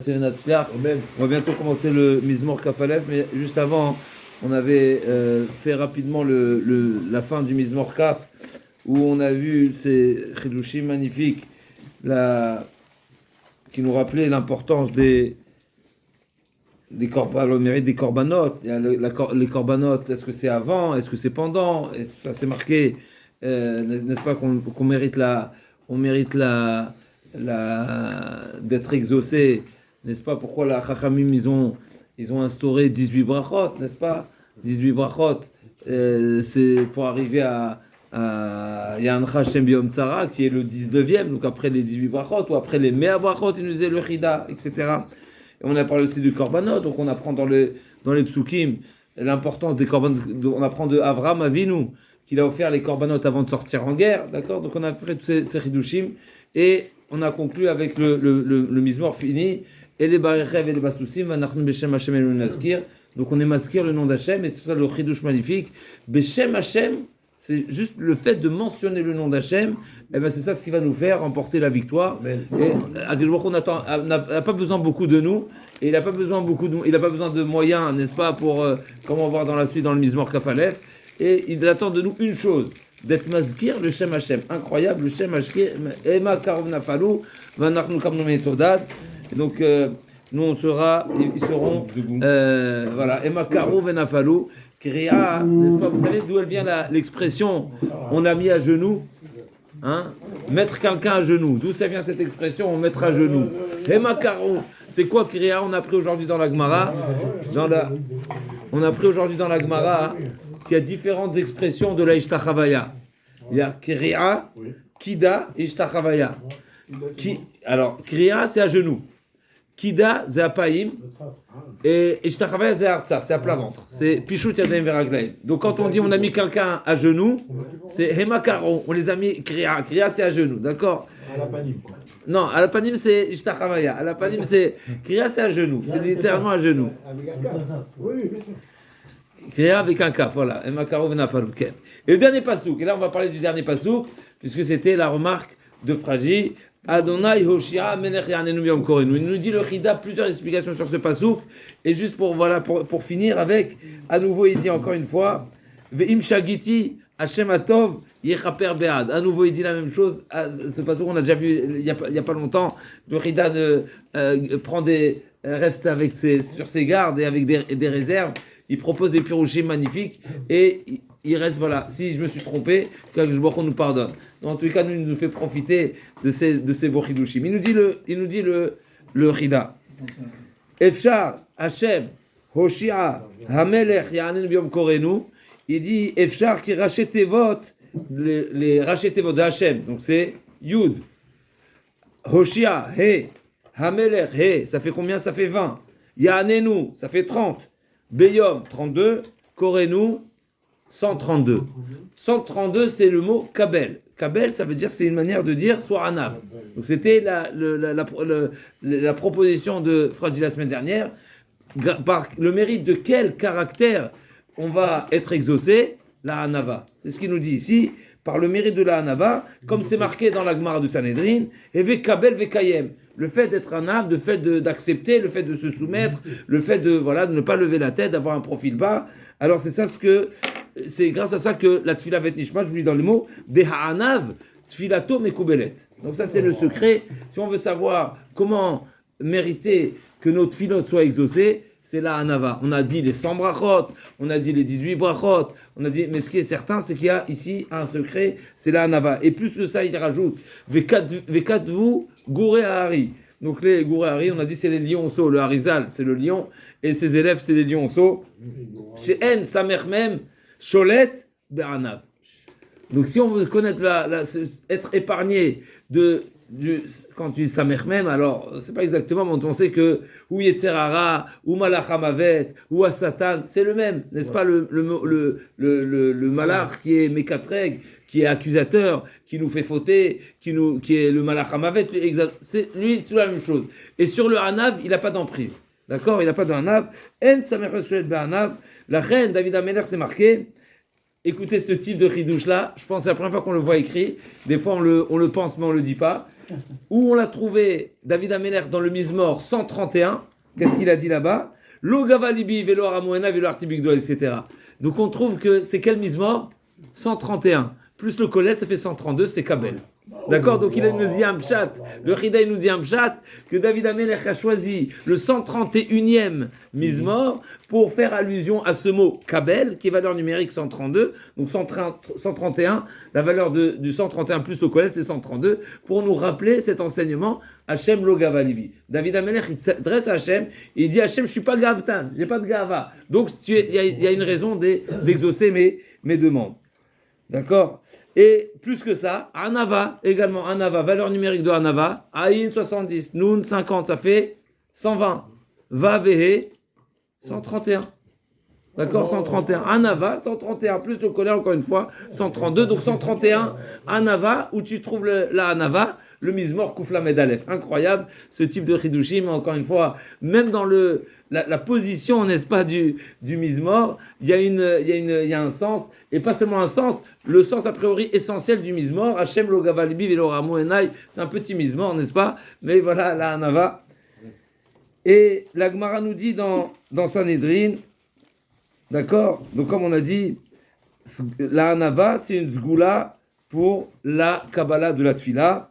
C'est le Natsliach. On va bientôt commencer le Mizmor Kafalef, mais juste avant, on avait fait rapidement la fin du Mizmor Kaf, où on a vu ces Chidushim magnifiques qui nous rappelaient l'importance le mérite des korbanot. Il y a les korbanot, est-ce que c'est avant, est-ce que c'est pendant, ça c'est marqué, n'est-ce pas, qu'on mérite d'être exaucé. N'est-ce pas pourquoi la Chachamim ils ont instauré 18 brachot, n'est-ce pas? 18 brachot, c'est pour arriver à Yancha Shem Biyom Tzara, qui est le 19e, donc après les 18 brachot, ou après les 100 brachot, il nous disait le Chida, etc. Et on a parlé aussi du korbanot, donc on apprend dans les psukim l'importance des korbanot, on apprend de Avraham Avinu, qu'il a offert les korbanot avant de sortir en guerre, d'accord? Donc on a appris tous ces chidushim, et on a conclu avec le Mizmor fini, et les Barechev et les Basousim, Vanachnu Beshem Hashem et le Nazkir. Donc on est maskir le nom d'Hachem, et c'est ça le chidush magnifique. Beshem Hashem, c'est juste le fait de mentionner le nom d'Hachem, et ben c'est ça ce qui va nous faire remporter la victoire. Et Akadosh Baruch Hu n'a pas besoin beaucoup de nous, et il n'a pas besoin de moyens, n'est-ce pas, pour, comme on va voir dans la suite dans le Mizmor Kafalef, et il attend de nous une chose, d'être maskir le Shem Hashem. Incroyable, le Shem Hashem, Ema Karov Nafalou, Vanachnu Kamnu Metodad. Donc, nous, ils seront, voilà, Ema Karo Venafalou, Kriya, n'est-ce pas? Vous savez d'où elle vient l'expression on a mis à genoux, hein? Mettre quelqu'un à genoux. D'où ça vient cette expression on mettra à genoux? Ema Karo, c'est quoi Kriya? On a appris aujourd'hui dans la Gemara, qu'il y a différentes expressions de la Ishtachavaya. Il y a Kriya, Kida et Ishtachavaya. Alors, Kriya, c'est à genoux. Kida, c'est à païm. Et Ishtachavaya, c'est à artsa, c'est à plat ventre. C'est Pichut Yadayim Veraglaim. Donc, quand on dit on a mis quelqu'un à genoux, c'est Hemakaron. On les a mis Kriya. Kriya, c'est à genoux, d'accord? À la panim, quoi. Non, à la panim, c'est Ishtachavaya. À la panim, c'est Kriya, c'est à genoux. C'est littéralement à genoux. Avec un kaf. Oui, bien sûr. Kriya avec un kaf, voilà. Hemakaron Venafalouken. Et le dernier pasouk. Et là, on va parler du dernier pasouk, puisque c'était la remarque de Fragi. Adonai Hoshia Melech Yanenu Yom Korenu. Il nous dit le Chida, plusieurs explications sur ce pasouk. Et juste pour finir avec, à nouveau, il dit encore une fois, Ve'im Shagiti Hashem Atov Yechaper Be'ad. À nouveau, il dit la même chose. Ce pasouk, on a déjà vu il y a pas longtemps. Le Chida reste sur ses gardes et avec des réserves. Il propose des pirouchim magnifiques et il reste, voilà, si je me suis trompé, qu'Akadosh Baruch Hu nous pardonne. En tout cas, il nous fait profiter de ces beaux chidushim. Il nous dit le chida. Efshar Hashem Hoshia Hamelech Yanen Biyom Korenu. Il dit Efshar qui rachète vot les rachète vot de Hashem. Donc c'est Yud. Hoshia He Hamelech He. Ça fait combien? Ça fait 20. Yanenu, ça fait 30. Beyom 32. Korenu 132. 132, c'est le mot kabel. Kabel, ça veut dire, c'est une manière de dire soit anav. Donc c'était la proposition de Fragi la semaine dernière. Par le mérite de quel caractère on va être exaucé? La anava. C'est ce qu'il nous dit ici. Par le mérite de la anava, comme c'est marqué dans la Gemara de Sanhedrin, et ve kabel ve kayem. Le fait d'être anav, le fait d'accepter, le fait de se soumettre, le fait de ne pas lever la tête, d'avoir un profil bas. Alors c'est grâce à ça que la tfila vet nishma, je vous lis dans les mots, beha'anav tfilato mekubelet. Donc ça c'est le secret. Si on veut savoir comment mériter que nos tfilot soient exaucés, c'est la anava. On a dit les 100 brachot, on a dit les 18 brachot, mais ce qui est certain, c'est qu'il y a ici un secret, c'est la anava. Et plus que ça, il rajoute vekatvu gouré ahari. Donc les gouré ahari, on a dit c'est les lionceaux. Le harizal, c'est le lion, et ses élèves, c'est les lionceaux. Chez En samer même cholet be'anav. Donc si on veut connaître être épargné quand tu dis samer même, alors c'est pas exactement, mais on sait que ou Yetzerara, ou Malachamavet, ou à Satan, c'est le même, n'est-ce pas, le malach qui est Mekatreg, qui est accusateur, qui nous fait fauter, qui est le Malachamavet, c'est la même chose. Et sur le Hanav, il n'a pas d'emprise. D'accord? Il n'a pas de Hanav. En samer cholet be'anav. La reine David Ameler, c'est marqué. Écoutez ce type de chidouche là, je pense que c'est la première fois qu'on le voit écrit. Des fois on le pense mais on le dit pas. Où on l'a trouvé, David Améler, dans le Mizmor 131. Qu'est-ce qu'il a dit là-bas? Lo Gavalibi, Velo Aramoena, Velo Artibigdo, etc. Donc on trouve que c'est quel Mizmor? 131. Plus le Kolel, ça fait 132, c'est Kabel. D'accord? Donc il nous dit un pshat, le Chida il nous dit un pshat, que David Amelech a choisi le 131e Mizmor pour faire allusion à ce mot Kabel, qui est valeur numérique 132, donc 131, la valeur du 131 plus le Kolel c'est 132, pour nous rappeler cet enseignement Hachem lo Gavalibi. David Amelech il s'adresse à Hachem, et il dit Hachem je suis pas Gavtan, j'ai pas de Gava, donc il y a une raison d'exaucer mes demandes. D'accord? Et plus que ça, Anava, également Anava, valeur numérique de Anava, Aïn 70, Noun 50, ça fait 120. Va Vehe 131. D'accord? 131. Anava, 131, plus le colère, encore une fois, 132. Donc 131, Anava, où tu trouves la Anava, le Mizmor Koufla Medalef. Incroyable, ce type de Chidushim, encore une fois, même dans la position, n'est-ce pas, du Mizmor, il y a un sens, et pas seulement un sens, le sens a priori essentiel du Mizmor, Hachem lo Gavalibi velo Ramo Enai, c'est un petit Mizmor, n'est-ce pas? Mais voilà, la Anava. Et la Gemara nous dit dans Sanhedrin, d'accord? Donc comme on a dit, la Anava, c'est une Zgoula pour la Kabbalah de la Tfila.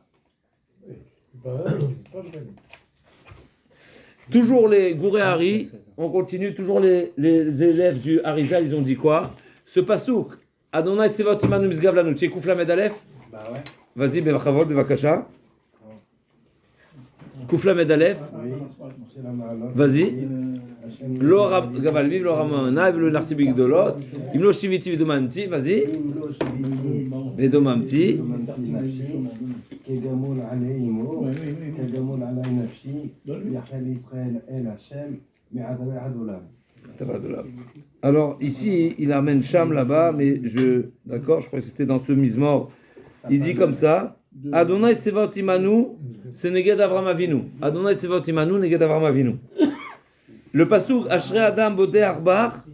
Toujours les Gouréari, on continue, toujours les élèves du Harizal, ils ont dit quoi? Ce pasouk, Adonai Tsevot Imanu Misgav Lanu, tu écoutes la Medalef? Bah ouais. Vas-y, Bevachavod, Bevakasha. Koufla Medalef. Vas-y. Lo Gavalviv, lo Ramana, lo Nartibig Dolot. Imlo Shiviti Vidomanti, vas-y. Vidomamti. כגמול עלי אמו, כגמול עלי נפשי, יחל ישראל אל השם, מעדמי עד עולם. Alors ici, il amène Sham là-bas, mais d'accord, je crois que c'était dans ce Mizmor. Il dit comme ça, Adonai Tsevot Imanu, c'est Neged Avram Avinu. Adonai Tsevot Imanu, Neged Avram Avinu. Le pasuk Ashrei Adam Bodeh Arbar,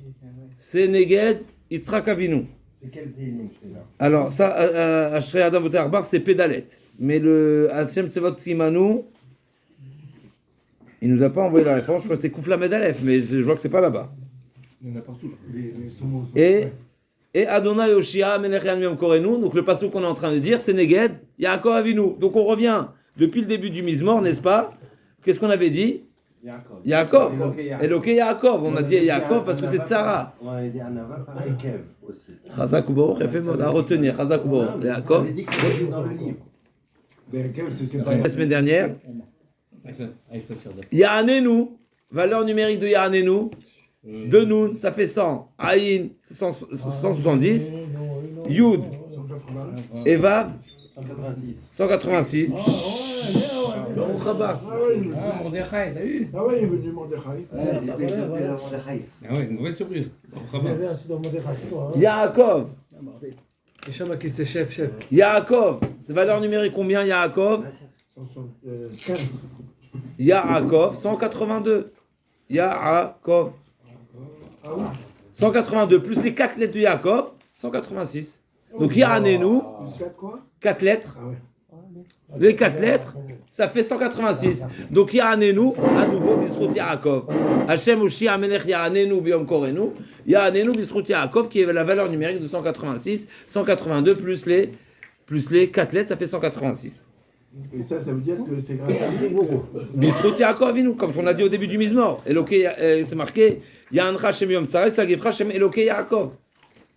c'est Neged Yitzhak Avinu. C'est quel télim, c'est là? Alors ça, Ashrei Adam Bodeh Arbar, c'est Pédalet. Mais le Hachem Tsevot Imanu, il nous a pas envoyé la référence, je crois que c'est Koufla Medalef, mais je vois que c'est pas là-bas. Il y en a partout. Et Adonai Yoshia Menechem Yom Korenu, donc le passage qu'on est en train de dire, c'est Neged Yaakov Avinu. Donc on revient depuis le début du Mizmor, n'est-ce pas? Qu'est-ce qu'on avait dit? Yaakov. Eloke Yaakov. On a dit Yaakov parce que c'est Tzara. On a dit Anava, pareil, Kev aussi. Chazak ou Baruch, fait mode à retenir. Chazak ou Baruch. On Yaakov. avait dit que c'était dans le livre. La semaine dernière. Yahanenu, valeur numérique de Yahanenu, de Noun, ça fait 100. Aïn, 170. Yud, et Vav, 186. Baruch haba. Mordechai, t'as vu? Ah ouais, il est venu Mordechai. Ah ouais, une nouvelle surprise. Baruch haba. Yaakov. Et Shama qui c'est chef. Yaakov, c'est valeur numérique combien Yaakov? 15. Yaakov, 182. Yaakov. 182 plus les 4 lettres de Yaakov, 186. Donc Yahanenu, Jusqu'à quoi? 4 lettres. Ah ouais. Les 4 lettres, ça fait 186. Donc Yahanenu, à nouveau, Bisrut Yaakov. Hachem Oshi Amenech Yahanenu Biom Korenu. Yahanenu Bisrut Yaakov, qui est la valeur numérique de 186. 182 plus les 4 lettres, ça fait 186. Et ça veut dire que c'est grâce à ça. Bisrut Yaakov Avinu, comme on a dit au début du Mizmor. C'est marqué Yahancha Shem Yom Tzaret, Sagefra Shem Eloke Yaakov.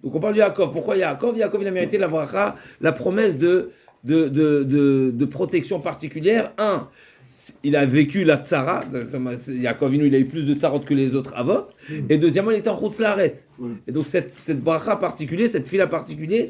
Donc on parle de Yaakov. Pourquoi Yaakov? Yaakov, il a mérité la bracha, la promesse de protection particulière. Un, il a vécu la tzara. Yaakov, il a eu plus de tzarot que les autres avot. Et deuxièmement, il était en chutz laaretz. Et donc cette bracha particulière, cette fila particulière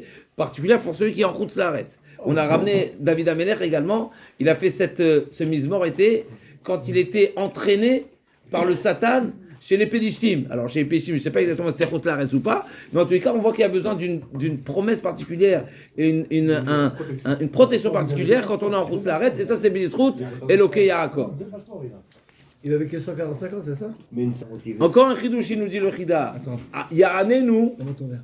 pour celui qui est en chutz laaretz. On a ramené David Amelech également. Il a fait ce Mizmor été quand il était entraîné par le Satan chez les Pédishtim. Alors chez les Pédishtim, je ne sais pas exactement si c'est chutz laaretz ou pas, mais en tous les cas, on voit qu'il y a besoin d'une promesse particulière et une protection particulière quand on est en chutz laaretz. Et ça, c'est Bisrut Eloke Yaakov. Il avait que 145 ans, c'est ça? Encore un chidouch, il nous dit le chida. Yahanenu, Comment ton verre?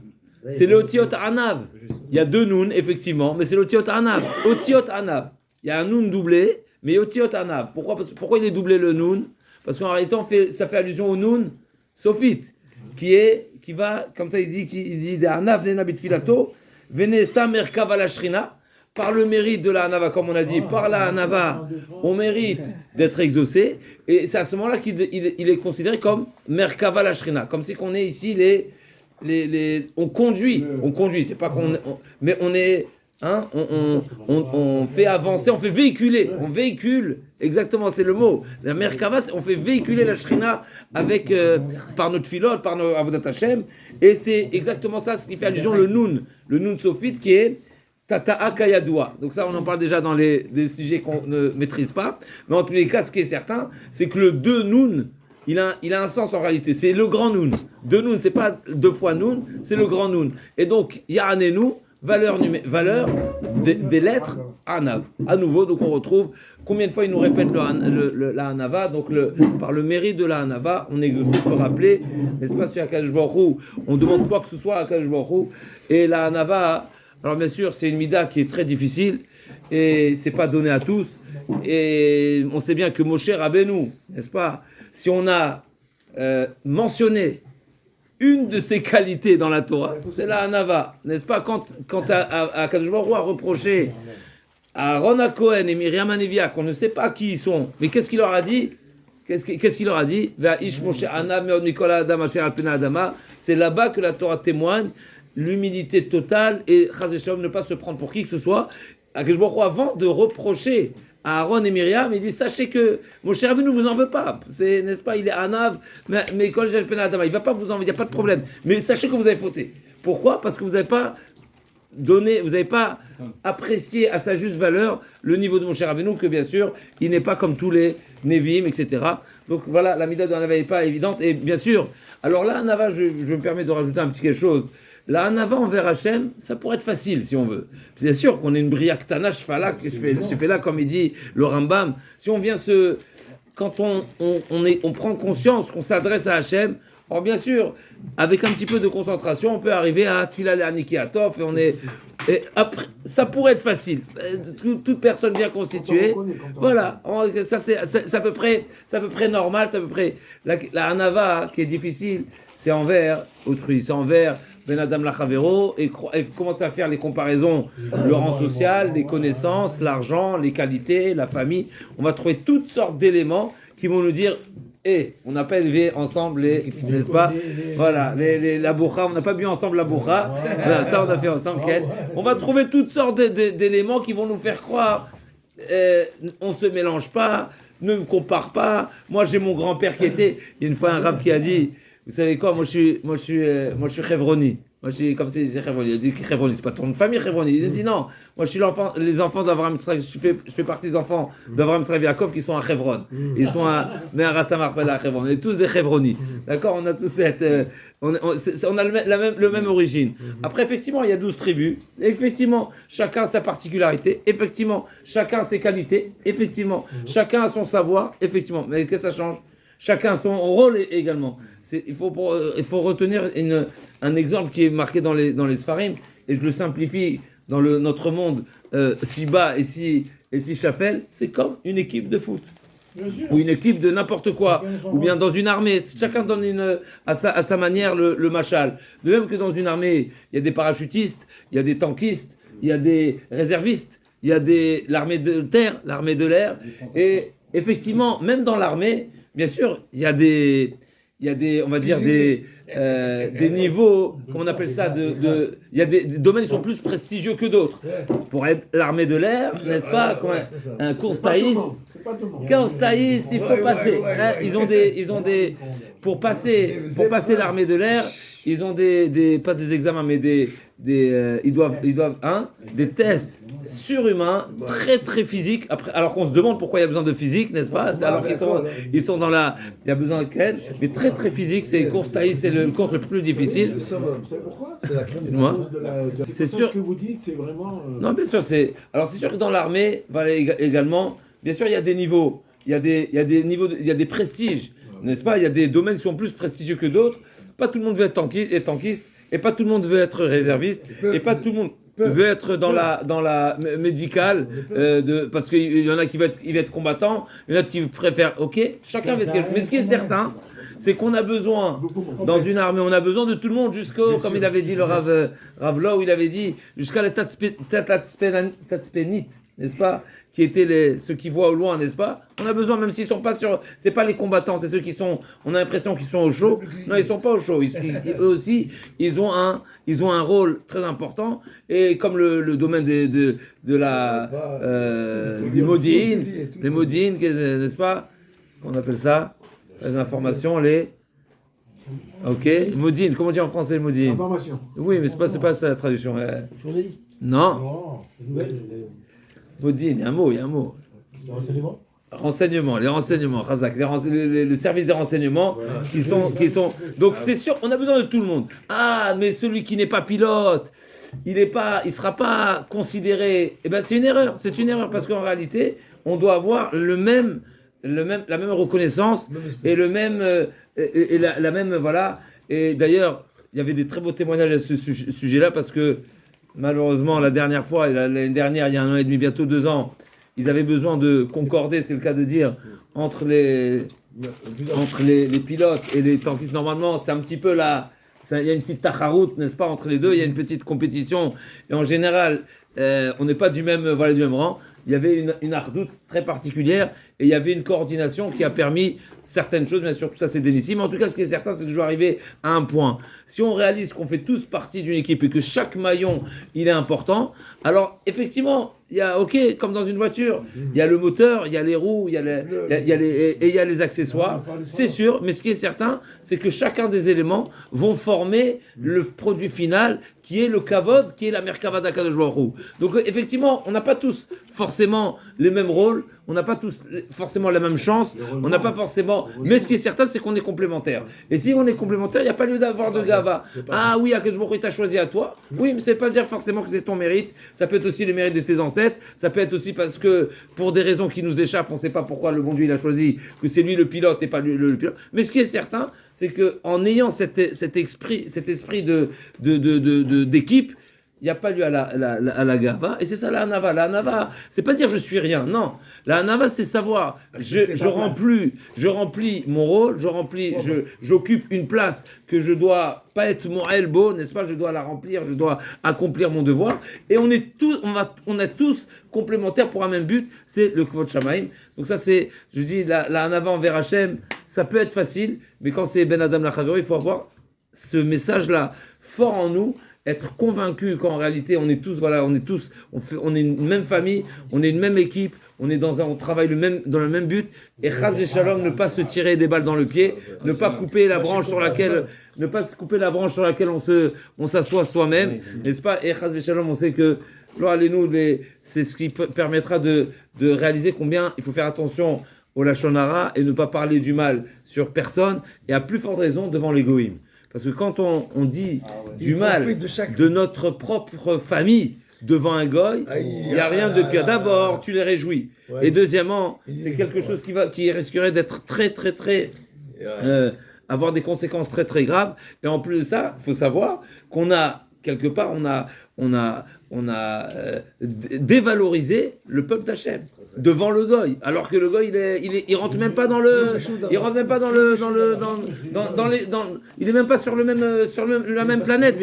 c'est le Otiot Anav. Il y a 2 Noun, effectivement, mais c'est le Otiot Anav. Otiot Anav. il y a un noun doublé, mais yotiot anav. Pourquoi il est doublé le noun? Parce qu'en réalité, ça fait allusion au noun sophite, qui va, comme ça il dit anav nena bitfilato, vene sa merkava la shrina. Par le mérite de la Hanava, comme on a dit, par la Hanava, on mérite d'être exaucé. Et c'est à ce moment-là qu'il est considéré comme Merkava la Shrina. Comme si qu'on est ici, on conduit. C'est pas mais on est, on fait avancer, on fait véhiculer. On véhicule, exactement, c'est le mot. La Merkava, on fait véhiculer la Shrina par notre filote, par notre Avodat Hashem. Et c'est exactement ça, ce qui fait allusion le Noun Sophite, qui est Tata'a Kayadoua. Donc ça, on en parle déjà dans des sujets qu'on ne maîtrise pas. Mais en tous les cas, ce qui est certain, c'est que le 2 Noun, il a un sens en réalité. C'est le grand Noun. 2 Noun, c'est pas 2 fois Noun, c'est le grand Noun. Et donc, Ya'anenu, valeur des lettres Anav. À nouveau, donc on retrouve combien de fois il nous répète la Hanava. Donc par le mérite de la Hanava, on peut rappeler, n'est-ce pas, sur Akadosh Baruch Hu, on demande quoi que ce soit à Akadosh Baruch Hu. Et la Hanava, alors bien sûr, c'est une mida qui est très difficile et c'est pas donné à tous. Et on sait bien que Moshe Rabbeinu, n'est-ce pas, si on a mentionné une de ses qualités dans la Torah, c'est la Hanava, n'est-ce pas, quand Akadosh Baruch Hu a reproché à Aaron HaKohen et Miriam HaNeviah qu'on ne sait pas qui ils sont, mais qu'est-ce qu'il leur a dit? Qu'est-ce qu'il leur a dit? C'est là-bas que la Torah témoigne l'humilité totale et ne pas se prendre pour qui que ce soit. Akadosh Baruch Hu, avant de reprocher à Aaron et Myriam, il dit sachez que mon cher Rabbeinu ne vous en veut pas, c'est, n'est-ce pas, il est anav, mais Kol Shel Pena Adama, il ne va pas vous en, il n'y a pas de problème, mais sachez que vous avez fauté. Pourquoi? Parce que vous n'avez pas donné, vous n'avez pas apprécié à sa juste valeur le niveau de mon cher Rabbeinu, que bien sûr il n'est pas comme tous les Nevi'im, etc. Donc voilà, la mida de Hanava n'est pas évidente. Et bien sûr, alors là, Hanava, je me permets de rajouter un petit quelque chose. La Hanava envers Hachem, ça pourrait être facile si on veut. C'est sûr qu'on est une briaktana shfala, je fais là comme il dit le Rambam. Si on vient quand on prend conscience qu'on s'adresse à Hachem, alors bien sûr, avec un petit peu de concentration, on peut arriver à Tfila Le'aniki Atov et après, ça pourrait être facile. Toute personne bien constituée. Voilà, ça c'est à peu près normal, c'est à peu près la Hanava qui est difficile, c'est envers autrui, c'est envers Ben Adam Lachavero et commencer à faire les comparaisons, le rang social, les connaissances, l'argent, les qualités, la famille. On va trouver toutes sortes d'éléments qui vont nous dire on n'a pas élevé ensemble n'est-ce pas? Voilà, la bourra, on n'a pas bu ensemble la bourra. Voilà, ça on a fait ensemble. On va trouver toutes sortes d'éléments qui vont nous faire croire on se mélange pas, ne me compare pas. Moi j'ai mon grand-père qui était. Il y a une fois un rab qui a dit, vous savez quoi, moi je suis Chevroni. Moi je suis comme si j'ai Chevroni. Il a dit que Chevroni, c'est pas ton famille Chevroni. Il a dit non, moi je suis les enfants d'Avraham Yitzhak, je fais partie des enfants d'Avraham Yitzhak Yaakov qui sont à Chevron. Ils sont à Me'arat HaMarpela à Chevron. On est tous des Chevroni. D'accord? On a tous on a le même origine. Après effectivement, il y a 12 tribus. Effectivement, chacun a sa particularité. Effectivement, chacun a ses qualités. Effectivement, chacun a son savoir. Effectivement, mais qu'est-ce que ça change? Chacun a son rôle également. Il faut retenir un exemple qui est marqué dans les Sfarim, et je le simplifie dans notre monde si bas et si chafel, c'est comme une équipe de foot. Ou une équipe de n'importe quoi, ou bien dans une armée. Chacun donne à sa manière le machal. De même que dans une armée, il y a des parachutistes, il y a des tankistes, il y a des réservistes, il y a l'armée de terre, l'armée de l'air, et effectivement, même dans l'armée, bien sûr, il y a des on va dire des niveaux, comment on appelle ça, il y a des domaines qui sont plus prestigieux que d'autres. Pour être l'armée de l'air, n'est-ce pas, un course Thaïs, il faut passer. Ils ont des pour passer l'armée de l'air, ils ont pas des examens, mais ils doivent des tests surhumains, très très physiques. Alors qu'on se demande pourquoi il y a besoin de physique, n'est-ce pas? Alors qu'ils sont dans il y a besoin de quel, mais très très physique. C'est course Thaïs, c'est le course le plus difficile. Vous savez pourquoi? C'est la crainte. C'est sûr. Ce que vous dites, c'est vraiment. Non, bien sûr, alors c'est sûr que dans l'armée, également, bien sûr, il y a des niveaux, il y a des niveaux, il y a des prestiges, n'est-ce pas? Il y a des domaines qui sont plus prestigieux que d'autres. Pas tout le monde veut être tankiste, et pas tout le monde veut être réserviste, et pas tout le monde veut être dans la médicale, parce qu'il y en a qui veulent être combattant, il y en a qui préfèrent, ok, chacun veut être quelque chose. Mais ce qui est certain, c'est qu'on a besoin, dans une armée, on a besoin de tout le monde, comme il avait dit le Rav Law, il avait dit, jusqu'à les Tatspenit, n'est-ce pas, qui étaient ceux qui voient au loin, n'est-ce pas? On a besoin, même s'ils sont pas c'est pas les combattants, c'est ceux qui sont, on a l'impression qu'ils sont au chaud. Non, ils sont pas au chaud. Eux aussi, ils ont un rôle très important. Et comme le domaine du Modin, les Modin, n'est-ce pas? On appelle ça, les informations, ok, Modin, comment on dit en français Modin? Information. Oui, mais c'est pas ça la traduction. Journaliste. Non. Modin, il y a un mot. Les renseignements, Khazak, le service des renseignements qui sont. Donc c'est sûr, on a besoin de tout le monde. Ah, mais celui qui n'est pas pilote, il sera pas considéré. Eh ben c'est une erreur parce qu'en réalité, on doit avoir la même reconnaissance et le même et la même voilà. Et d'ailleurs, il y avait des très beaux témoignages à ce sujet-là parce que malheureusement la dernière fois, l'année dernière, il y a 1 an et demi, bientôt 2 ans. Ils avaient besoin de concorder, c'est le cas de dire, entre les pilotes et les tankistes. Normalement, c'est un petit peu il y a une petite tacharout, n'est-ce pas, entre les deux. Il y a une petite compétition. Et en général, on n'est pas du même rang. Il y avait une ardoute très particulière et il y avait une coordination qui a permis certaines choses, bien sûr, tout ça c'est dénici, mais en tout cas ce qui est certain c'est que je dois arriver à un point. Si on réalise qu'on fait tous partie d'une équipe et que chaque maillon il est important, alors effectivement il y a, ok, comme dans une voiture, il y a le moteur, il y a les roues, il y a les accessoires, c'est sûr, mais ce qui est certain c'est que chacun des éléments vont former le produit final qui est le kavod, qui est la merkava d'Akadosh Baruch Hu. Donc effectivement on n'a pas tous forcément les mêmes rôles, on n'a pas tous forcément la même chance, on n'a pas forcément... Mais ce qui est certain, c'est qu'on est complémentaires. Et si on est complémentaires, il n'y a pas lieu d'avoir de gava. Ah oui, Akadosh Baruch Hu t'a choisi à toi. Oui, mais ça ne veut pas dire forcément que c'est ton mérite. Ça peut être aussi le mérite de tes ancêtres. Ça peut être aussi parce que, pour des raisons qui nous échappent, on ne sait pas pourquoi le bon Dieu il a choisi que c'est lui le pilote et pas lui le pilote. Mais ce qui est certain, c'est qu'en ayant cet esprit d'équipe, il n'y a pas lieu à la gava, et c'est ça la hanava. La hanava, c'est pas dire je suis rien, non. La hanava, c'est savoir, je remplis mon rôle, j'occupe une place que je dois pas être mon elbow, n'est-ce pas, je dois la remplir, je dois accomplir mon devoir, et on est tous complémentaires pour un même but, c'est le kvod shamaim. Donc ça c'est, je dis, la hanava envers Hachem, ça peut être facile, mais quand c'est ben adam lachavero, il faut avoir ce message-là fort en nous, être convaincu qu'en réalité on est tous, on est une même famille, on est une même équipe, on travaille dans le même but, et chas v'shalom, ne pas se tirer des balles dans le pied, ne pas couper la branche sur laquelle on s'assoit soi-même, n'est-ce pas? Et chas v'shalom, on sait que c'est ce qui permettra de réaliser combien il faut faire attention au lashon hara et ne pas parler du mal sur personne, et à plus forte raison devant les goïms. Parce que quand on dit du mal de notre propre famille devant un goy, il n'y a rien de pire. D'abord, tu les réjouis. Ouais. Et deuxièmement, c'est quelque chose qui risquerait d'être très, très, très... avoir des conséquences très, très graves. Et en plus de ça, il faut savoir qu'on a, quelque part, on a dévalorisé le peuple d'Hachem devant le goy, alors que le goy il rentre même pas il est même pas sur la même planète,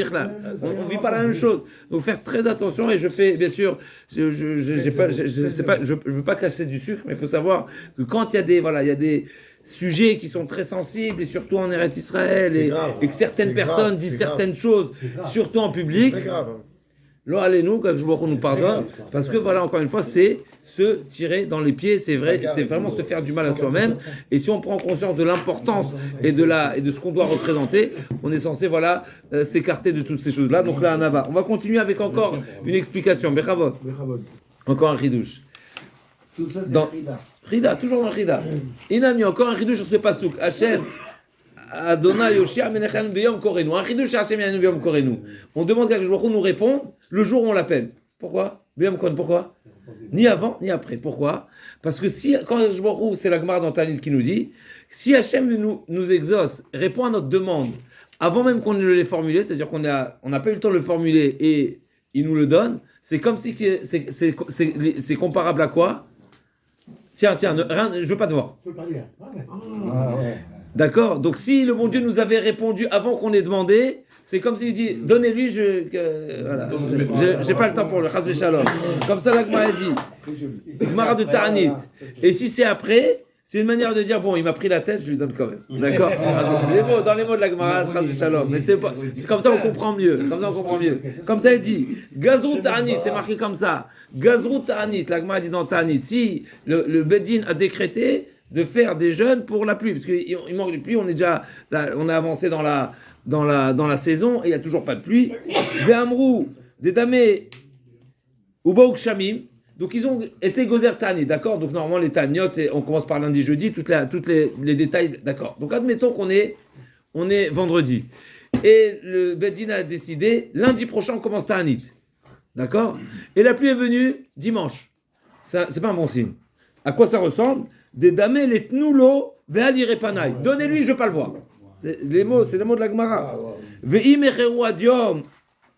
on vit pas la même chose. Donc faire très attention, et je fais bien sûr, je veux pas casser du sucre, mais il faut savoir que quand il y a des sujets qui sont très sensibles, et surtout en Eretz Israël, et que certaines personnes disent certaines choses, surtout en public, Lo alenu, que je nous pardonne, parce que voilà, encore une fois, c'est se tirer dans les pieds, c'est vrai, c'est vraiment se faire du mal à soi-même. Et si on prend conscience de l'importance et de ce qu'on doit représenter, on est censé s'écarter de toutes ces choses-là. Donc là, Anava. On va continuer avec encore une explication. Bechavot. Encore un ridouche. Tout ça, c'est Rida, toujours dans le Rida. Inami, encore un ridouche sur ce pasouk. Hachem. Adonai Yoshia Menachem Beyom Korenu. Un chidouche Hachem Yanu Beyom Korenu. On demande qu'Akadosh Baruch Hu nous réponde le jour où on l'appelle. Pourquoi? Beyom Korenu. Pourquoi? Ni avant, ni après. Pourquoi? Parce que quand Akadosh Baruch Hu, c'est la Gemara dans Tanit qui nous dit, si Hachem nous exauce, répond à notre demande, avant même qu'on ne l'ait formulé, c'est-à-dire qu'on n'a pas eu le temps de le formuler, et il nous le donne, c'est comme si c'est comparable à quoi? Tiens, je veux pas te voir. D'accord? Donc si le bon Dieu nous avait répondu avant qu'on ait demandé, c'est comme s'il dit donnez-lui, voilà. J'ai pas le temps pour le Chas Shalom. Comme ça la Gemara dit. Gemara de Ta'anit. Et si c'est après, c'est une manière de dire bon, il m'a pris la tête, je lui donne quand même. D'accord? Dans les mots de la Gemara, Chas Shalom. Mais c'est comme ça on comprend mieux. Comme ça il dit Gazrou Ta'anit, c'est marqué comme ça. Gazrou Ta'anit, la Gemara dit dans Ta'anit. Si le Beddin a décrété de faire des jeûnes pour la pluie, parce qu'il manque de pluie, on a avancé dans la saison et il n'y a toujours pas de pluie. Ve'amrou, des damés, ubaouk shamim, donc ils ont été gozer tani, d'accord? Donc normalement les taniotes, on commence par lundi, jeudi, toutes les détails, d'accord? Donc admettons qu'on est vendredi et le Beddin a décidé lundi prochain on commence tanit, d'accord? Et la pluie est venue dimanche, ça c'est pas un bon signe. À quoi ça ressemble? Des damés les tnulo ve'alire panay. Donnez-lui, je veux pas le voir. C'est les mots de la Gemara. Ve'im echeru adiom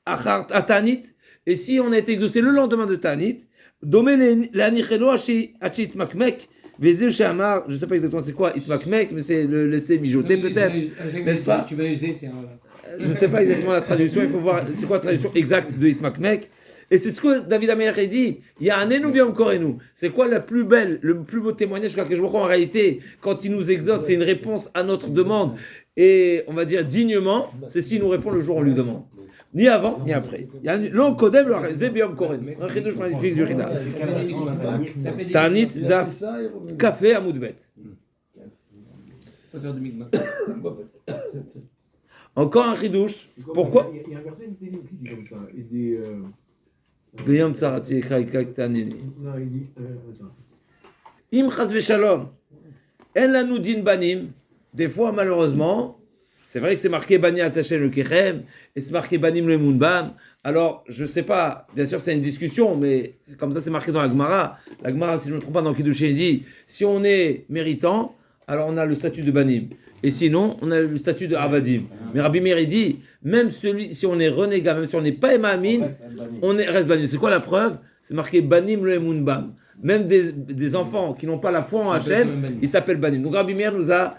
achar atanit. Et si on a été exaucé le lendemain de Tanit, domé l'anichelo achit makmek. Ve'zeu she'amar, je sais pas exactement c'est quoi itmakmek, mais c'est le laisser mijoter peut-être. N'est-ce pas? Tu vas user, tiens, voilà. Je sais pas exactement la traduction, il faut voir c'est quoi la traduction exacte de itmakmek. Et c'est ce que David Amelech dit. Il y a un Enubiam Korenu. C'est quoi le plus beau témoignage que je vois en réalité, quand il nous exauce, c'est une réponse à notre demande. Et on va dire dignement, c'est s'il nous répond le jour où on lui demande. Ni avant, ni après. Il y a l'eau Kodem, le Zebiam Korenu. Un chidouche magnifique du Rida. Tanit, Daf, Café, Amoudbet. Encore un chidouche. Pourquoi? Il y a un verset qui dit comme ça. Il dit. Beyom Tsarati Ekra Tanini. Non, il dit. Attends. Im Chas Veshalom. En lanu din banim. Des fois, malheureusement, c'est vrai que c'est marqué Bani Atachem le Kechem et c'est marqué Banim le Mounbam. Alors, je sais pas, bien sûr, c'est une discussion, mais c'est comme ça, c'est marqué dans la Gemara. La Gemara, si je ne me trompe pas, dans Kiddushin, il dit si on est méritant, alors on a le statut de Banim. Et sinon, on a le statut de Avadim. Mais Rabbi Meir, il dit, même si on est renégat, même si on n'est pas Emamin, on reste Banim. C'est quoi la preuve? C'est marqué Banim le Mounbam. Même des enfants qui n'ont pas la foi en Hachem, ils s'appellent Banim. Donc Rabbi Meir nous a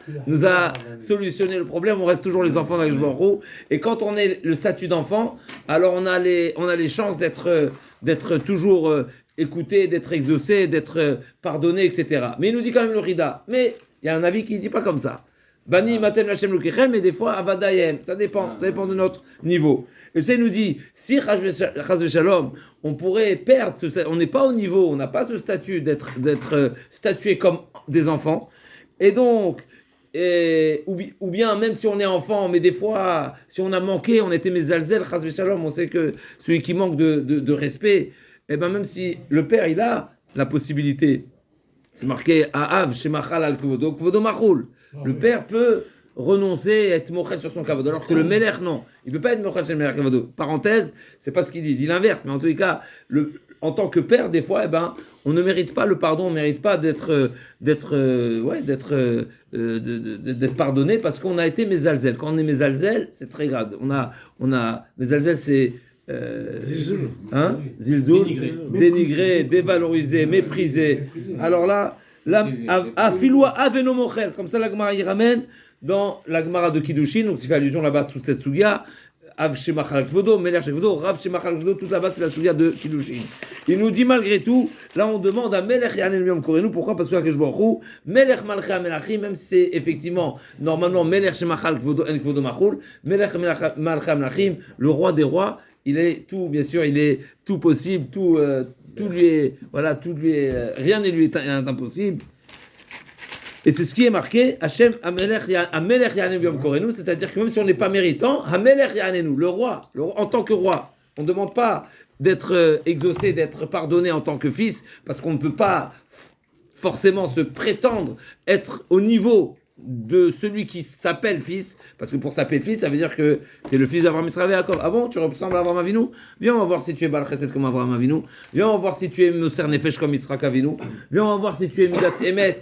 solutionné le problème. On reste toujours les enfants d'Akadosh Baruch Hu. Et quand on est le statut d'enfant, alors on a les chances d'être toujours écouté, d'être exaucé, d'être pardonné, etc. Mais il nous dit quand même le Rida. Mais il y a un avis qui ne dit pas comme ça. Bani matem Hachem Lukechem, mais des fois Avadayem. Ça dépend de notre niveau. Et ça, il nous dit, si Chas Shalom, on pourrait perdre, on n'est pas au niveau, on n'a pas ce statut d'être statué comme des enfants. Et donc, ou bien même si on est enfant, mais des fois, si on a manqué, on était Mezalzel, Chas Shalom, on sait que celui qui manque de respect, et ben même si le père, il a la possibilité, c'est marqué Aav, Shemachal al Kvodo, Kvodo Machul. Le père peut renoncer et être mochel sur son kavod, alors que le melech, non. Il ne peut pas être mochel sur le melech kavod. Parenthèse, c'est pas ce qu'il dit. Il dit l'inverse, mais en tous les cas, en tant que père, des fois, on ne mérite pas le pardon, on ne mérite pas d'être pardonné parce qu'on a été mezalzel. Quand on est mezalzel, c'est très grave. On a mezalzel, c'est Zilzoul. Zilzoul, dénigré, dévalorisé, méprisé. Alors là, Afiloua Aveno Mochel, comme ça la Gemara y ramène dans la Gemara de Kiddushin, donc il fait allusion là-bas à toute cette sugia, Av Shemachal Kvodo, Melech Kvodo, Rav Shemachal Kvodo, toute là-bas c'est la sugia de Kiddushin. Il nous dit malgré tout, là on demande à Melech Yanen Miom Korenu, pourquoi? Parce que Akadosh Baruch Hu, Melech Malchei Melachim, même si c'est effectivement, normalement Melech Shemachal Kvodo, En Kvodo Machul, Melech Malchei Melachim, le roi des rois, il est tout, bien sûr, il est tout possible, tout lui est, rien ne lui est impossible. Et c'est ce qui est marqué, Hachem Amelech Yanenu Yom Korenu, c'est-à-dire que même si on n'est pas méritant, Amelech Yanenu, le roi, en tant que roi, on ne demande pas d'être exaucé, d'être pardonné en tant que fils, parce qu'on ne peut pas forcément se prétendre être au niveau de celui qui s'appelle fils, parce que pour s'appeler fils, ça veut dire que tu es le fils d'Abraham Israël Yaakov. Ah bon, tu ressembles à Abraham Avinu? Viens, on va voir si tu es Baal Chesed comme Abraham Avinu. Viens, on va voir si tu es Moser Nefesh comme Yitzhak Avinu. Viens, on va voir si tu es Midat Emet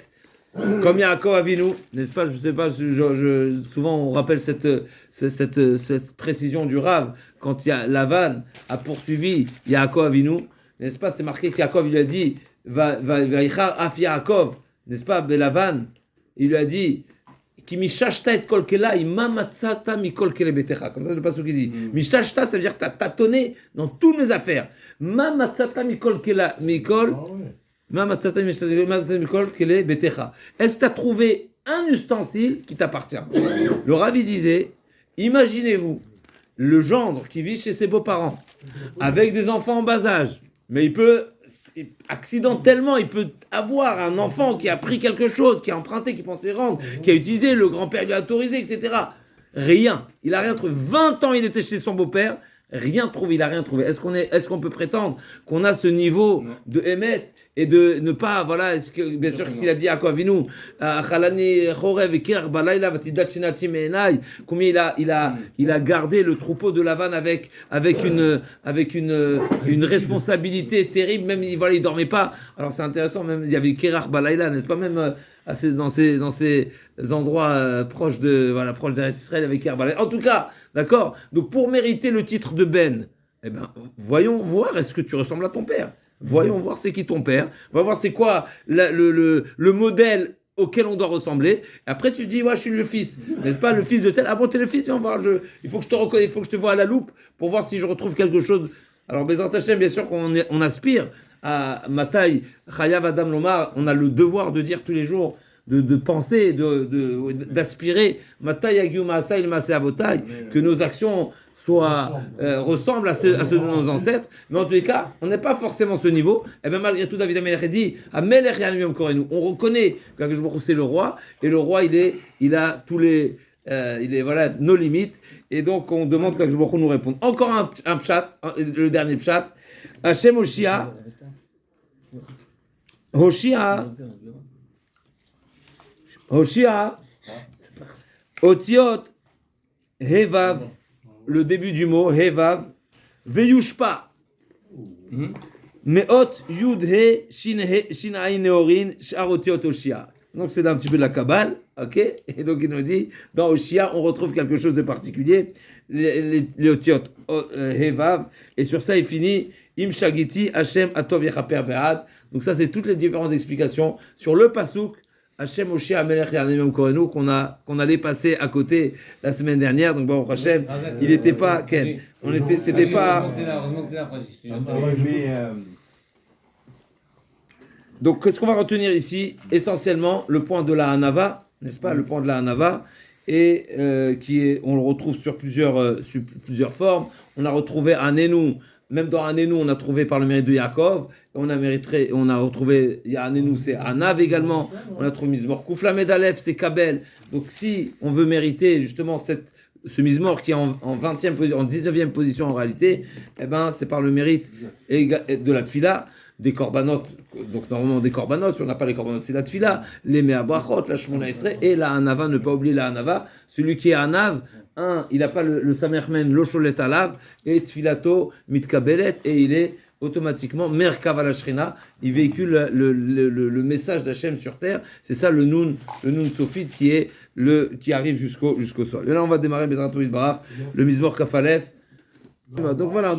comme Yaakov Avinu, n'est-ce pas? Je sais pas, souvent on rappelle cette précision du Rav, quand Lavan a poursuivi Yaakov Avinu, n'est-ce pas? C'est marqué qu'Yaakov il lui a dit, va af Yaakov, n'est-ce pas? Lavan, il lui a dit, qui mishashta et kol kela, ima matzata mikol kele betecha. Comme ça, le passage qui dit. Mishashta, ça veut dire que tu as tâtonné dans toutes mes affaires. Ma matzata mikol kela, mikol. Ma matzata mikol kele betecha. Est-ce que tu as trouvé un ustensile qui t'appartient? Le Ravi disait, imaginez-vous, le gendre qui vit chez ses beaux-parents, avec des enfants en bas âge, mais il peut, accidentellement, il peut avoir un enfant qui a pris quelque chose, qui a emprunté, qui pensait rendre, qui a utilisé, le grand-père lui a autorisé, etc. Rien. Il a rien trouvé. 20 ans, il était chez son beau-père. Rien trouvé, il a rien trouvé. Est-ce qu'on peut prétendre qu'on a ce niveau de émettre et de ne pas, voilà, est-ce que, bien sûr, s'il a dit à quoi Avinu, combien il a gardé le troupeau de Lavan avec une responsabilité terrible, même, voilà, il dormait pas. Alors, c'est intéressant, même, il y avait Kerar Balayla, n'est-ce pas, même, dans ces endroits proches d'Eretz Israël avec Kerar. En tout cas, d'accord. Donc pour mériter le titre de Ben, eh ben, voyons voir est-ce que tu ressembles à ton père. Voyons voir c'est qui ton père. On va voir c'est quoi le modèle auquel on doit ressembler. Après tu te dis, ouais, je suis le fils, n'est-ce pas, le fils de tel. Ah bon, t'es le fils, il faut que je te reconnaisse, il faut que je te vois à la loupe pour voir si je retrouve quelque chose. Alors Bezrat Hashem, bien sûr qu'on aspire à Matai, Chayav Adam Lomar, on a le devoir de dire tous les jours, de penser, d'aspirer, Matai Yagiu Maasai Maasei Avotai, que nos actions ressemblent à ceux de nos ancêtres, mais en tous les cas, on n'est pas forcément ce niveau. Et bien malgré tout, David Amelech dit, Amelech Yanuyom Korenu, on reconnaît que c'est le roi, et le roi, il a tous les, voilà, nos limites, et donc on demande que Baruch Hu nous réponde. Encore un pshat, le dernier pshat, Hashem Hoshia, Otiot, Hevav, le début du mot, Hevav, Veyushpa, Meot, Yud, He, Shin, Ain, Neorin, Shar Otiot, Hoshia. Donc c'est un petit peu de la Kabbale, ok? Et donc il nous dit, dans Hoshia, on retrouve quelque chose de particulier, les Otiot, Hevav, et sur ça il finit, Im Shagiti, Hashem, Atov, Yechaper, Be'ad. Donc ça c'est toutes les différentes explications sur le pasouk, Hashem Hoshia Amelech Yanuyom Korenu qu'on allait passer à côté la semaine dernière. Donc bon, Hashem, il n'était pas Ken. C'était pas. Donc qu'est-ce qu'on va retenir ici? Essentiellement le point de la Hanava, n'est-ce pas? Le point de la Hanava et on le retrouve sur plusieurs formes. On a retrouvé Hanenu. Même dans Hanenu, on a trouvé par le mérite de Yaakov, on a retrouvé Hanenu, c'est Hanav également, on a trouvé Mizmor Koufla Medalef, c'est Kabel. Donc si on veut mériter justement ce Mizmor qui est en 20e position, en 19e position en réalité, eh ben c'est par le mérite de la Tfila, des Korbanot, donc normalement des Korbanot, si on n'a pas les Korbanot, c'est la Tfila, les Mea Brachot, la Shmona Esrei, et la Hanava, ne pas oublier la Hanava, celui qui est Hanav, il n'a pas le Samermen, l'Osholet Alav, et Tfilato, Mitkabelet, et il est automatiquement Merkav ala Shrina, il véhicule le message d'Hachem sur terre, c'est ça le Nun Sofit qui arrive jusqu'au sol. Et là on va démarrer Bezrat Barach, le Mizmor Kafalef. Donc voilà,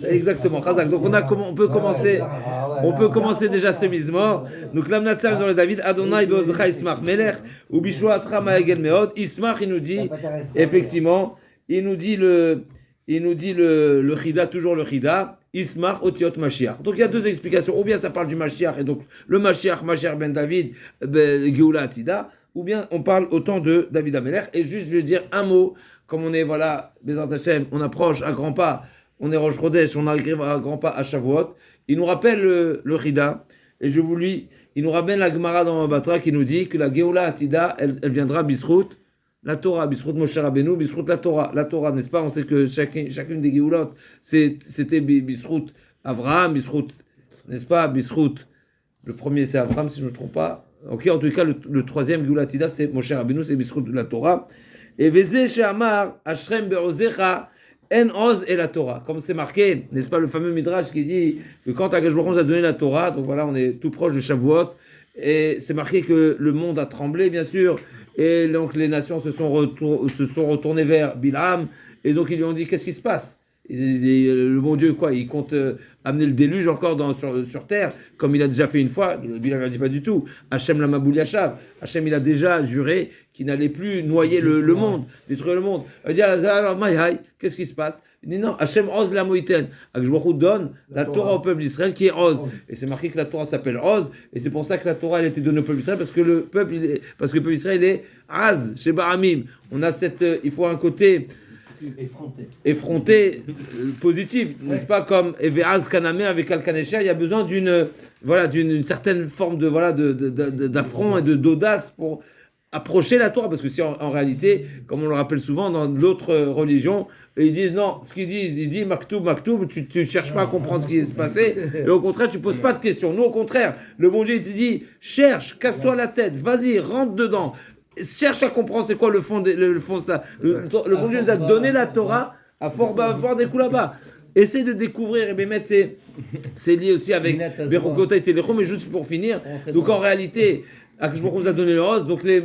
exactement, Chazak. Donc on peut commencer déjà ce Mizmor. Donc l'Amnatzal dans le David, Adonai be'ozcha Ismach Melech, ou Bishua Trama Egel Meod. Ismach, il nous dit, effectivement, il nous dit le Chida, toujours le Chida, Ismach Otiot Mashiach. Donc il y a deux explications. Ou bien ça parle du Mashiach, et donc le Mashiach ben David, Geoula Atida, ou bien on parle autant de David Amelech. Et juste, je vais dire un mot. Comme on est, voilà, Bezrat Hashem, on approche à grands pas, on est Rosh Chodesh, on arrive à grands pas à Shavuot. Il nous rappelle le Chida, et il nous ramène la Gemara dans Batra qui nous dit que la Geoula Atida, elle viendra Bisrout, la Torah, Bisrout Moshe Rabbeinu, Bisrout la Torah, n'est-ce pas? On sait que chacune des Geoulot, c'était Bisrout Avraham, Bisrout, n'est-ce pas? Bisrout, le premier c'est Avraham, si je ne me trompe pas. Ok, en tout cas, le troisième Geoula Atida, c'est Moshe Rabbeinu, c'est Bisrout la Torah. Et Vezé She'amar, Ashrem Be'ozecha, En Oz et la Torah. Comme c'est marqué, n'est-ce pas, le fameux Midrash qui dit que quand Akash Baruch Hu nous a donné la Torah, donc voilà, on est tout proche de Shavuot, Et c'est marqué que le monde a tremblé, bien sûr. Et donc les nations se sont retournées vers Bilam. Et donc ils lui ont dit, qu'est-ce qui se passe? Le bon Dieu, quoi, il compte amener le déluge encore sur terre, comme il a déjà fait une fois. Bilam n'a dit pas du tout. Hachem l'a maboul yashav. Hachem, il a déjà juré qu'il n'allait plus noyer le monde, détruire le monde. Il dit, alors, Maïhaï, qu'est-ce qui se passe? Il dit, non, Hachem ose la moïten. Akjbaruch donne la Torah au peuple d'Israël qui est Oz. Et c'est marqué que la Torah s'appelle Oz. Et c'est pour ça que la Torah, elle a été donnée au peuple d'Israël, parce que le peuple d'Israël est Az, chez Baramim. On a il faut un côté effronté, positif, n'est-ce pas, comme Eveaz Kanamé avec Alkanesher, il y a besoin d'une certaine forme d'affront et d'audace pour approcher la Torah, parce que si en réalité, comme on le rappelle souvent dans d'autres religions, ils disent non, ce qu'ils disent, ils disent Maktoub, tu cherches pas à comprendre ce qui s'est passé, et au contraire, tu poses pas de questions. Nous, au contraire, le bon Dieu, il te dit, cherche, casse-toi la tête, vas-y, rentre dedans. Cherche à comprendre c'est quoi le fond ça. Le bon Dieu nous a donné la Torah à fort des coups là-bas. Essaye de découvrir, et bien mettre c'est lié aussi avec Berukota et Téléchom, mais juste pour finir. Donc en réalité, Akshbaruch nous a donné le Oz, donc les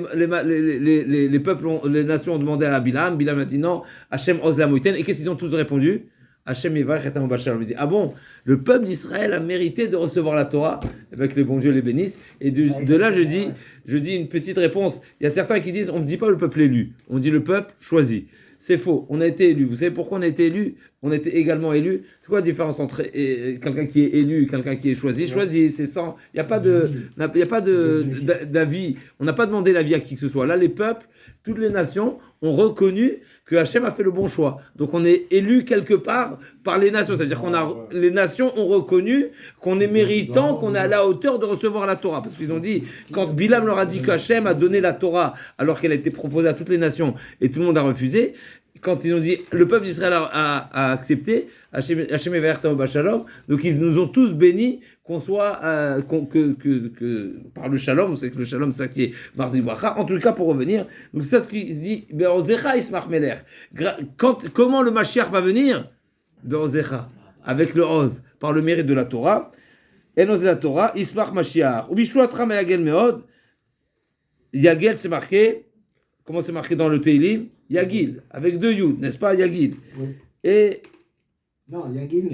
peuples, les nations ont demandé à Bilam. Bilam a dit non, Hachem Oz la Moïten. Et qu'est-ce qu'ils ont tous répondu? Hachem Yevarech et Tamou Bachar. On lui dit, ah bon, le peuple d'Israël a mérité de recevoir la Torah, avec le bon Dieu les bénisse. Et de là, je dis une petite réponse. Il y a certains qui disent, on ne dit pas le peuple élu, on dit le peuple choisi. C'est faux, on a été élu. Vous savez pourquoi on a été élu? On a été également élu. C'est quoi la différence entre quelqu'un qui est élu et quelqu'un qui est choisi? Choisi, c'est sans. Il n'y a pas d'avis. On n'a pas demandé l'avis à qui que ce soit. Là, les peuples, toutes les nations ont reconnu que Hachem a fait le bon choix. Donc on est élu quelque part par les nations. C'est-à-dire les nations ont reconnu qu'on est méritant, qu'on est à la hauteur de recevoir la Torah. Parce qu'ils ont dit, quand Bilam leur a dit qu'Hachem a donné la Torah alors qu'elle a été proposée à toutes les nations et tout le monde a refusé, quand ils ont dit, le peuple d'Israël a accepté, Hachem et Verta Shalom, donc ils nous ont tous bénis qu'on soit, par le Shalom, c'est que le Shalom, c'est ça qui est Marzi Bracha. En tout cas, pour revenir, donc c'est ça ce qui se dit, Be'ozecha Ismach Meler. Comment le Mashiach va venir? Be'ozecha, avec le Oz, par le mérite de la Torah. Enoz la Torah, Ismach Mashiach. Ubishuatra Me'agel Meod. Yagel, c'est marqué, comment c'est marqué dans le Teilim? Yagil, avec deux Yud, n'est-ce pas, Yagil? Oui. Et. Non, Yagil.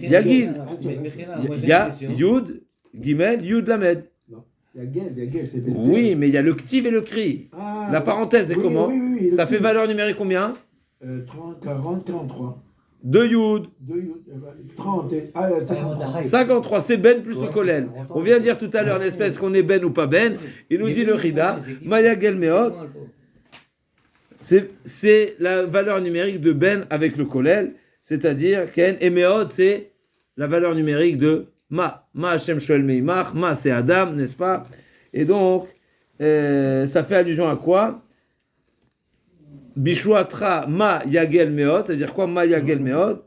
Yagil. Ya, Yud, Gimel, Yud, Lamed. Non, Yagil, c'est Betzel. Oui, mais il y a le Ktiv et le Kri. Ah, la parenthèse, c'est comment? Oui, ça fait valeur numérique combien? 30, 40, 43. 2 Yud. 30, 53. 53, c'est Ben plus le Kolel. On vient de dire tout à l'heure, l'espèce qu'on est Ben ou pas Ben. Il nous dit le Rida, Mayagel Meot. C'est la valeur numérique de Ben avec le Kolel, c'est-à-dire Ken et Meod, c'est la valeur numérique de Ma. Ma Hashem Shoel Meimach, Ma c'est Adam, n'est-ce pas? Et donc, ça fait allusion à quoi? Bishuatra Ma Yagel Meod, c'est-à-dire quoi Ma Yagel Meod?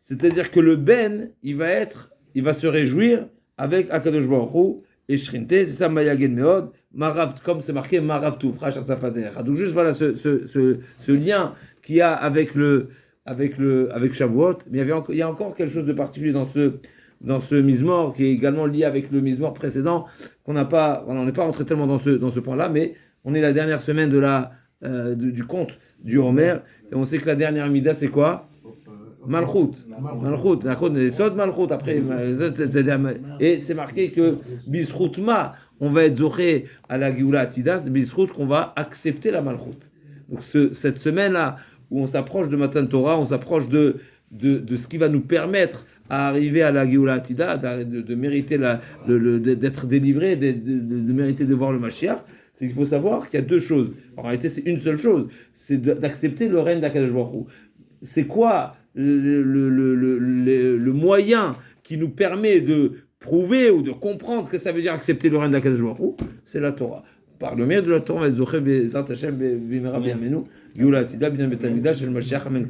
C'est-à-dire que le Ben, il va se réjouir avec Akadosh Baruch Hu et Shrinte, c'est ça Ma Yagel Meod. Marav, comme c'est marqué Marav Toufra Shasafater. Donc juste voilà ce lien qu'il y a avec Shavuot. Mais il y a encore quelque chose de particulier dans ce Mizmor qui est également lié avec le Mizmor précédent on n'est pas rentré tellement dans ce point-là, mais on est la dernière semaine du conte du Homer et on sait que la dernière Mida c'est quoi? Malchut, les Sod Malchut, après, et c'est marqué que Bisroutma, on va être zoré à la Géoula Atidas, Bisrout, qu'on va accepter la Malchut. Donc cette semaine-là, où on s'approche de Matan Torah, on s'approche de ce qui va nous permettre à arriver à la Géoula Atidas, de mériter d'être délivré, de mériter de voir le Mashiach, c'est qu'il faut savoir qu'il y a deux choses. En réalité, c'est une seule chose, c'est d'accepter le règne d'Akadosh Baruch Hu. C'est quoi le moyen qui nous permet de prouver ou de comprendre que ça veut dire accepter le règne d'Akadosh Baruch Hu? C'est la Torah. Par le mérite de la Torah, on va se zocher Bezrat Hashem b'mira b'yamenu, Géoula Atida b'nei Bet HaMikdash shel Mashiach amen.